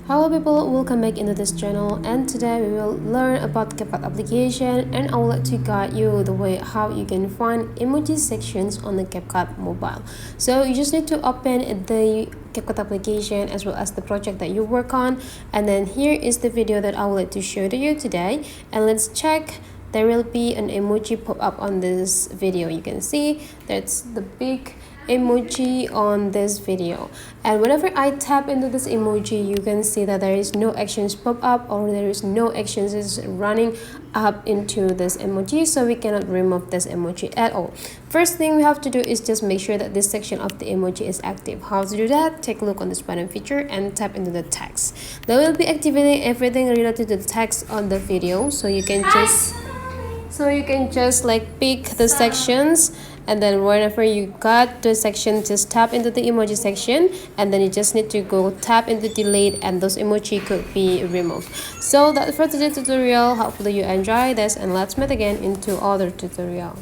Hello people, welcome back into this channel, and today we will learn about CapCut application, and I would like to guide you the way how you can find emoji sections on the CapCut mobile. So you just need to open the CapCut application as well as the project that you work on, and then here is the video that I would like to show to you today. And let's check. There will be an emoji pop up on this video. You can see that's the big emoji on this video, and whenever I tap into this emoji, you can see that there is no actions pop up, or there is no actions is running up into this emoji, so we cannot remove this emoji at all. First thing we have to do is just make sure that this section of the emoji is active. How to do that? Take a look on this button feature and tap into the text. That will be activating everything related to the text on the video, so you can just like pick the sections, and then whenever you got the section, just tap into the emoji section, and then you just need to go tap into delete, and those emoji could be removed. So that's for today's tutorial. Hopefully you enjoy this, and let's meet again into other tutorial.